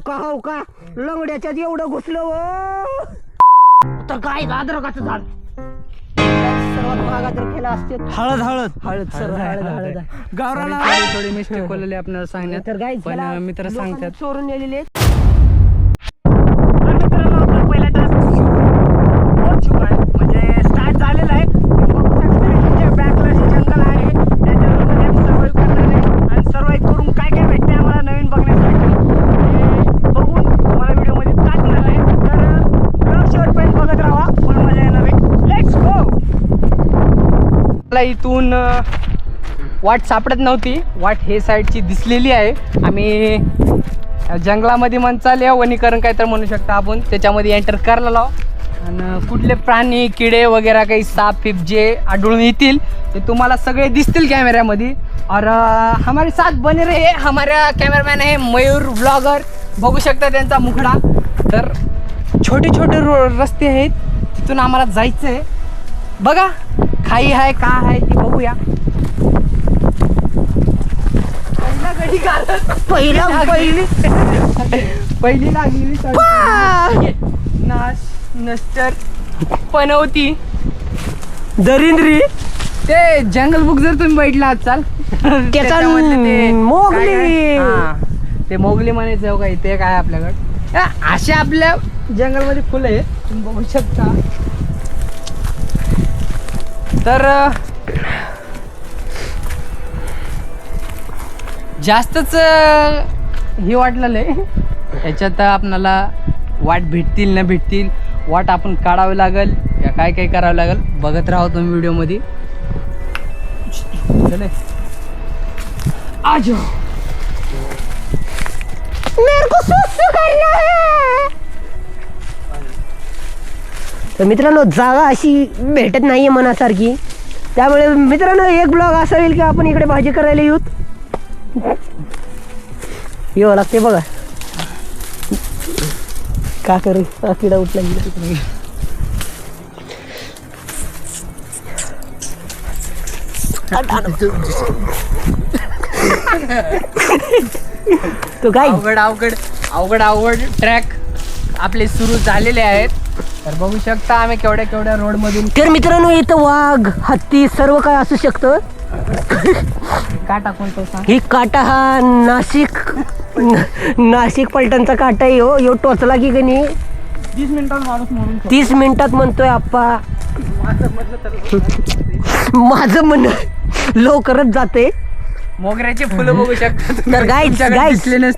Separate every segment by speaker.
Speaker 1: हो का लंगड्याच्यात एवढं घुसलं वो तर काय अद्रकाचं झाड सर्वात महागात केला असते
Speaker 2: हळद हळद
Speaker 1: हळद हळद
Speaker 2: गावराला थोडी मिस्टेक बोलले आपल्याला सांगण्यात
Speaker 1: तर गाईज
Speaker 2: पण मित्र सांगतात
Speaker 1: चोरून नेलेले म्हणजे स्टार्ट झालेला आहे बॅकला जंगल आहे त्याच्यामध्ये सर्वाइव्ह करणार आहे आणि सर्वाइव्ह करून काय काय भेटते आम्हाला नवीन बघण्यासाठी बघून तुम्हाला व्हिडिओमध्ये टाकणार आहे तर शेवटपर्यंत बघत राहा पण मजा येणार आहे लेट्स गो. मला इथून वाट सापडत नव्हती वाट हे साईडची दिसलेली आहे आम्ही जंगलामध्ये म्हणचाल या वनीकरण काय तर म्हणू शकता आपण त्याच्यामध्ये एंटर करायला लाव आणि कुठले प्राणी किडे वगैरे काही साप फिप जे आढळून येतील ते तुम्हाला सगळे दिसतील कॅमेऱ्यामध्ये और हमारे साथ बने रहे हमारा कॅमेरामॅन आहे मयूर ब्लॉगर बघू शकता त्यांचा मुखडा. तर छोटे छोटे रस्ते आहेत तिथून आम्हाला जायचं आहे बघा खाई आहे का आहे ते बघूया. पहिली लागलेली नस्टर पनवती दरिंद्री ते जंगल बुक जर तुम्ही बैठला आजकाल ते मोगली म्हणायचं का इथे काय आपल्याकडे अशा आपल्या जंगलमध्ये फुलं आहेत तुम्ही बघू शकता. तर जास्तच हे वाटलेलं आहे याच्यात आपणाला वाट भेटतील न भेटतील वाट आपण काढावी लागेल या काय काय करावं लागेल बघत राहा तुम्ही व्हिडिओमध्ये. आजो तर मित्रांनो जागा अशी भेटत नाहीये मनासारखी त्यामुळे मित्रांनो एक ब्लॉग असा येईल की आपण इकडे भाजी करायला येऊ लागते बघा का करू किडा उठला तो काय अवघड ट्रॅक आपले सुरू झालेले आहेत. तर बघू शकता आम्ही केवढ्या रोड मधून. तर मित्रांनो इथं वाघ हत्ती सर्व काय असू शकतं. काटा कोणता सांग. ही काटा हा नाशिक पलटणचा काटा आहे हो टोचला की गणी
Speaker 2: 30 मिनिटात माणूस मरून
Speaker 1: 30 मिनिटात म्हणतोय आप्पा. माझं म्हणणं लवकरच जाते.
Speaker 2: मोगऱ्याची फुलं बघू शकता.
Speaker 1: तर गाईज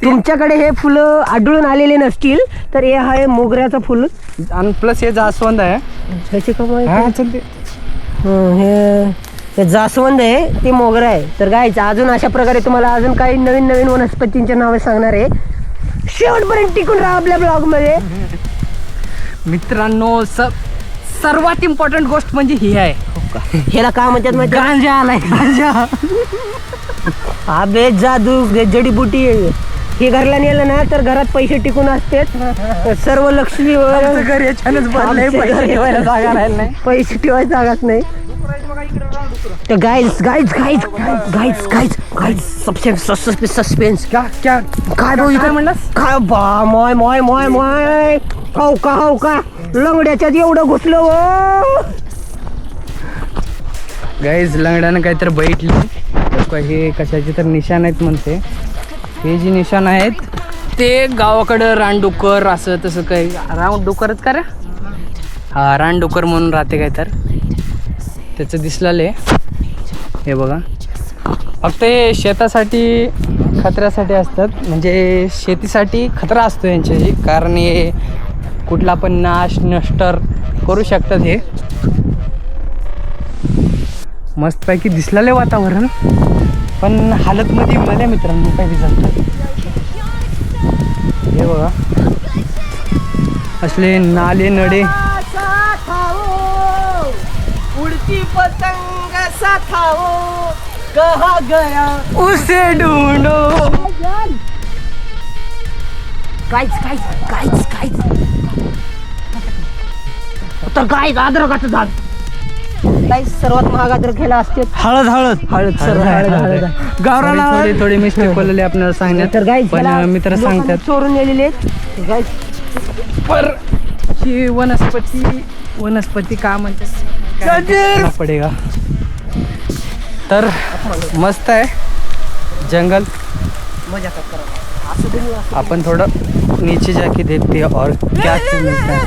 Speaker 1: तुमच्याकडे हे फुलं आढळून आलेले नसतील तर हे आहे मोगऱ्याचं फुल
Speaker 2: आणि प्लस हे जास्वंद आहे
Speaker 1: ह्याची कमाई हे जास्वंद आहे ते मोगरा आहे. तर गाईज अजून अशा प्रकारे तुम्हाला अजून काही नवीन वनस्पतींचे नावे सांगणार आहे शेवटपर्यंत टिकून राहा आपल्या ब्लॉग मध्ये. मित्रांनो सर्वात इम्पॉर्टंट गोष्ट म्हणजे ही आहे ह्याला काय म्हणतात माहिती गांजा आलाय गांजा अबे जादू जडीबुटी हे घरला नेलं ना तर घरात पैसे टिकून असते सर्व लक्ष्मी घर याच्यानंच पैसे ठेवायची जागाच नाही. तर गाईज सस्पेन्स काय म्हणलं काय बा मॉय हो का लंगड्याच्यात एवढं घुसलं वो
Speaker 2: गाईज लंगड्यानं काहीतरी बैठली हे कशाचे तर निशाण आहेत म्हणते. हे जे निशाण आहेत ते गावाकडं रानडुक्कर असं तसं काही रानडुक्करच का रे हा रानडुक्कर म्हणून राहते काय तर त्याचं दिसलेलं हे बघा. फक्त हे शेतासाठी खतऱ्यासाठी असतात म्हणजे शेतीसाठी खतरा असतो यांच्याशी कारण हे कुठला पण नष्टर करू शकतात. हे मस्तपैकी दिसलेलं वातावरण पण हालतमध्ये मिळाले मित्रांनो काही दिसत हे बघा असले नाले नडे उड़ती पतंग साथाओ कहा गया उसे ढूंढो. गाईज तर गाईज अद्रकाचं झाड
Speaker 3: काही सर्वात महाग अद्रक घ्यायला असते
Speaker 1: हळद हळद
Speaker 2: हळद सर हळद
Speaker 1: गावरान
Speaker 2: थोडी थोडी मिस्टेक बोलले आपल्याला सांगण्यात
Speaker 3: तर गाईज
Speaker 2: पण मित्र सांगतात
Speaker 3: चोरून गेलेले आहेत गाईज.
Speaker 2: पर ही वनस्पती का म्हणतात पडेगा. तर मस्त आहे जंगल.
Speaker 3: मजा करा असं तरी असं.
Speaker 2: आपण थोडं नीचे जाके देखते और क्या क्या मिलता है.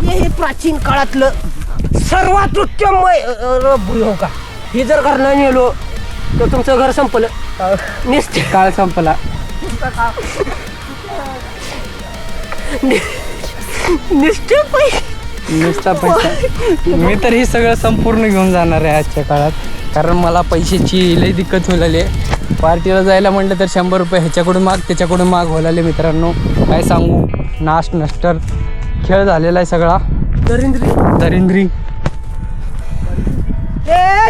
Speaker 3: हे प्राचीन काळातलं सर्वात उत्तममय हो का. हे जर घर नाही नेलो तर तुमचं घर संपलं. निश्चित
Speaker 2: काळ संपला.
Speaker 3: निश्चित
Speaker 2: नुसता पैसा. मी तर हे सगळं संपूर्ण घेऊन जाणार आहे आजच्या काळात, कारण मला पैशाची लई दिक्कत होईल आली. पार्टीला जायला म्हटलं तर 100 रुपये ह्याच्याकडून माग त्याच्याकडून माग होलाले मित्रांनो. काय सांगू, नाश नष्टर खेळ झालेला आहे सगळा. दरिंद्री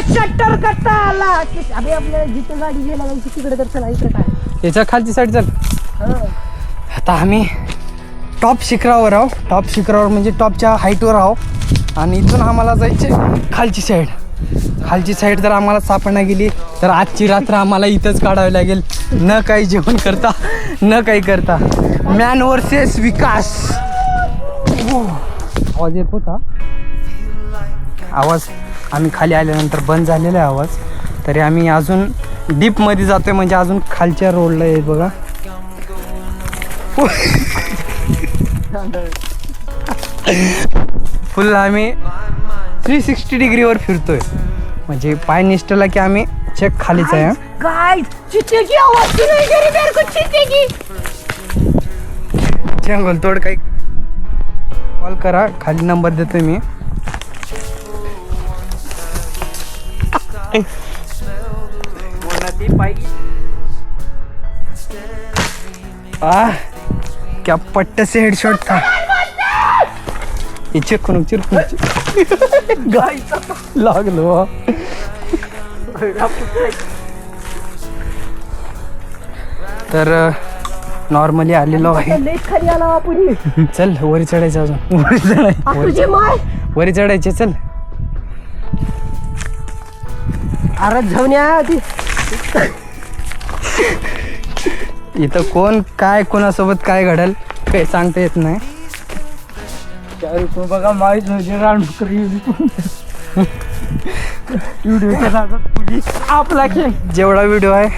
Speaker 3: शटर कट्टा आला की अबे आपल्याला जिथे गाडी घ्यायला जायची तिकडे तर चला. इकडे काय
Speaker 2: याच्या खालची साईड चल. आता आम्ही टॉप शिखरावर आहो. टॉप शिखरावर म्हणजे टॉपच्या हाईटवर आहो आणि इथून आम्हाला जायचे खालची साईड. खालची साईड जर आम्हाला सापडण्यात गेली तर आजची रात्र आम्हाला इथंच काढावी लागेल, न काही जेवण करता न काही करता. मॅन वर्सेस विकास. आवाज येत होता. आवाज आम्ही खाली आल्यानंतर बंद झालेला आहे आवाज. तरी आम्ही अजून डीपमध्ये जातोय, म्हणजे अजून खालच्या रोडला आहे बघा. फुल आम्ही 360 डिग्रीवर फिरतोय, म्हणजे पाय निष्ठला की आम्ही चेक खालीच आहे.
Speaker 3: गाइस चीते की आवाज सुनाई दे रही मेरे को. चीते की
Speaker 2: जंगल तोड काही कॉल करा, खाली नंबर देतोय मी. क्या पट्टे से हेडशॉट था. चिरकून लागलो. तर नॉर्मली आलेलो आहे.
Speaker 3: खाली आला आपण.
Speaker 2: चल वरी चढायचं अजून.
Speaker 3: तुझे माय
Speaker 2: वरी चढायचे चल.
Speaker 3: अरे झवण्या
Speaker 2: इथं कोण काय कोणासोबत काय घडल काही सांगता येत नाही.
Speaker 1: बघा माहीत म्हणजे रानडुकरी आपला खेळ
Speaker 2: जेवढा व्हिडिओ आहे.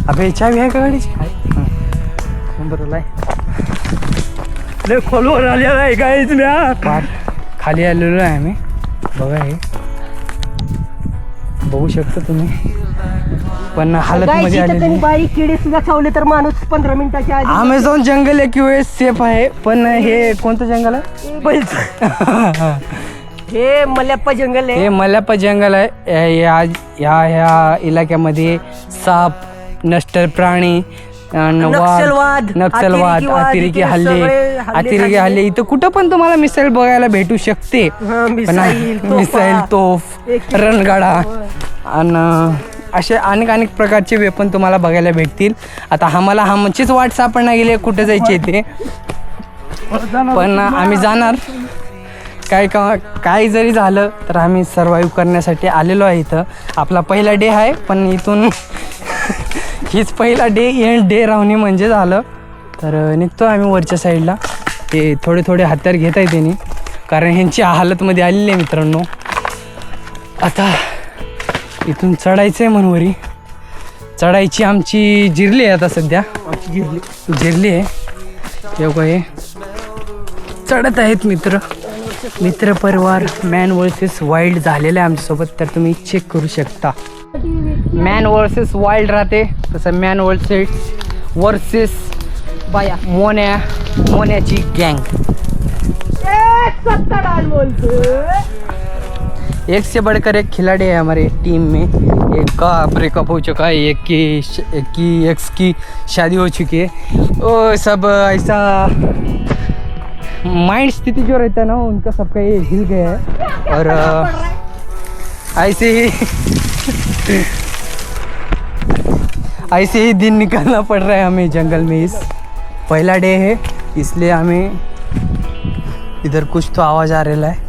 Speaker 2: अबे चावी आहे का गाडीची. बरोबर आहे.
Speaker 1: लय खोलवर आलेला आहे काहीच म्या.
Speaker 2: खाली आलेलो आहे आम्ही. बघा हे बघू शकता तुम्ही, पण हालत मध्ये आलेली.
Speaker 3: बारीक किडे सुद्धा चावले तर माणूस 15 मिनिटाच्या आधी.
Speaker 2: अमेझॉन जंगल एक वेळेस सेफ आहे, पण हे कोणतं जंगल आहे.
Speaker 3: हे मल्याप्पा जंगल आहे.
Speaker 2: हे मल्याप्पा जंगल आहे. ह्या इलाक्यामध्ये साप, नष्ट प्राणी, नक्षलवाद, अतिरेकी हल्ले इथं कुठं पण तुम्हाला मिसाईल बघायला भेटू शकते. मिसाईल, तोफ, रणगाडा आणि असे अनेक प्रकारचे वेपन तुम्हाला बघायला भेटतील. आता आम्हाला आमचीच वाट सापडणार गेली कुठे जायचे ते, पण आम्ही जाणार. काय जरी झालं तर आम्ही सर्वाईव्ह करण्यासाठी आलेलो आहे. इथं आपला पहिला डे आहे, पण इथून हीच पहिला एंड डे राहणे म्हणजे झालं. तर निघतो आम्ही वरच्या साईडला. ते थोडे हत्यार घेत आहे त्यांनी, कारण ह्यांची हालतमध्ये आलेली आहे मित्रांनो. आता इथून चढायचं आहे मनवरी. चढायची आमची जिरली आहे आता सध्या. जिरली आहे. तेव्हा हे चढत आहेत मित्र परिवार. मॅन वर्सेस वाईल्ड झालेलं आहे आमच्यासोबत, तर तुम्ही चेक करू शकता. मॅन वर्सेस वाईल्ड राहते तसं मॅन वर्सेस
Speaker 3: बाया
Speaker 2: मोन्याची गँग. एक से बढ़कर एक खिलाड़ी है हमारे टीम में. एक का ब्रेकअप हो चुका है, एक की एक्स की शादी हो चुकी है. वो सब ऐसा माइंड स्थिति जो रहता है ना उनका सबका ये हिल गया है. और ऐसे ही दिन निकालना पड़ रहा है हमें जंगल में. इस पहला डे है इसलिए हमें इधर कुछ तो आवाज़ आ रहा है.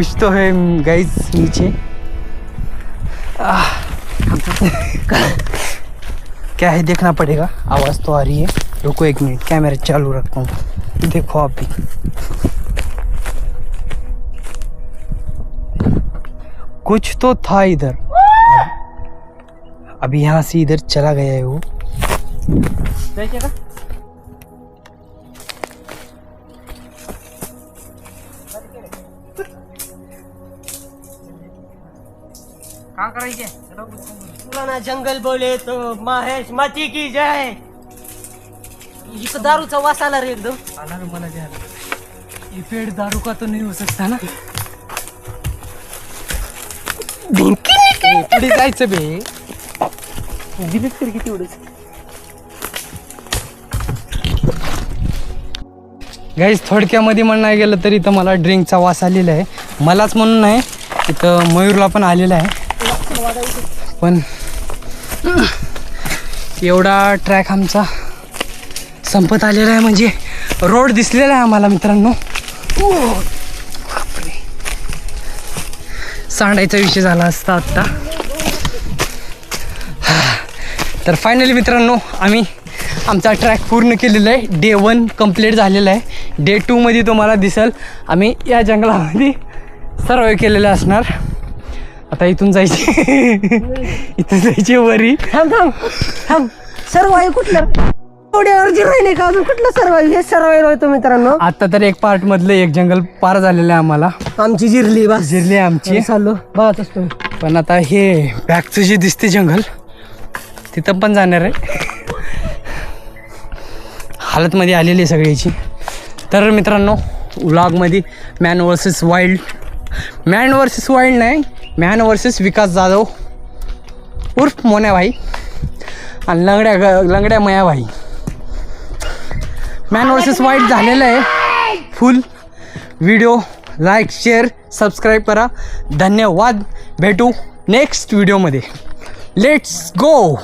Speaker 2: कुछ तो है गाइस नीचे। क्या है देखना पड़ेगा, आवाज़ तो आ रही है। रुको 1 मिनट, कैमरा चालू रखता हूँ, देखो आप भी। कुछ तो था इधर, अभी यहाँ से इधर चला गया है वो।
Speaker 1: काय करायचे
Speaker 3: पुराना जंगल बोले तो महेश माती की जय. इथं दारूचा वास आला रे एकदम.
Speaker 2: आला ना मला द्या, ये पेड़ दारू का तो नहीं हो सकता ना. पुढे जायचं बे, दिलीच तरी किती एवढंच. गाईज थोडक्यामध्ये म्हणायला गेलं तरी तर मला ड्रिंकचा वास आलेला आहे. मलाच म्हणून नाही, इथं मयूरला पण आलेला आहे. पण एवढा ट्रॅक आमचा संपत आलेला आहे, म्हणजे रोड दिसलेला आहे आम्हाला मित्रांनो. सांडायचा विषय झाला असता आत्ता. तर फायनली मित्रांनो आम्ही आमचा ट्रॅक पूर्ण केलेला आहे. डे 1 कंप्लीट झालेला आहे. डे 2मध्ये तुम्हाला दिसेल आम्ही या जंगलामध्ये सर्वे केलेलं असणार. आता इथून जायची इथून जायची वरी.
Speaker 3: थांब थांब थांब. सर्वाईव्ह कुठलं एवढे अर्जी राहिले का अजून कुठलं सर्वाईव्ह? हे सर्वाईव्ह होतं मित्रांनो.
Speaker 2: आता तर एक पार्ट मधलं एक जंगल पार झालेलं आहे आम्हाला.
Speaker 3: आमची जिरली बस,
Speaker 2: जिरली आमची.
Speaker 3: चाललो बघत असतो.
Speaker 2: पण आता हे बॅकचं जे दिसते जंगल तिथं पण जाणार आहे. हालतमध्ये आलेली आहे सगळ्याची. तर मित्रांनो व्लॉगमध्ये मॅन वर्सेस वाईल्ड नाही, मॅन वर्सेस विकास जाधव उर्फ मोन्या भाई आणि लंगड्या मया भाई. मॅन वर्सेस वाईल्ड झालेलं आहे फुल. व्हिडिओ लाईक शेअर सबस्क्राईब करा. धन्यवाद. भेटू नेक्स्ट व्हिडिओमध्ये. Let's go.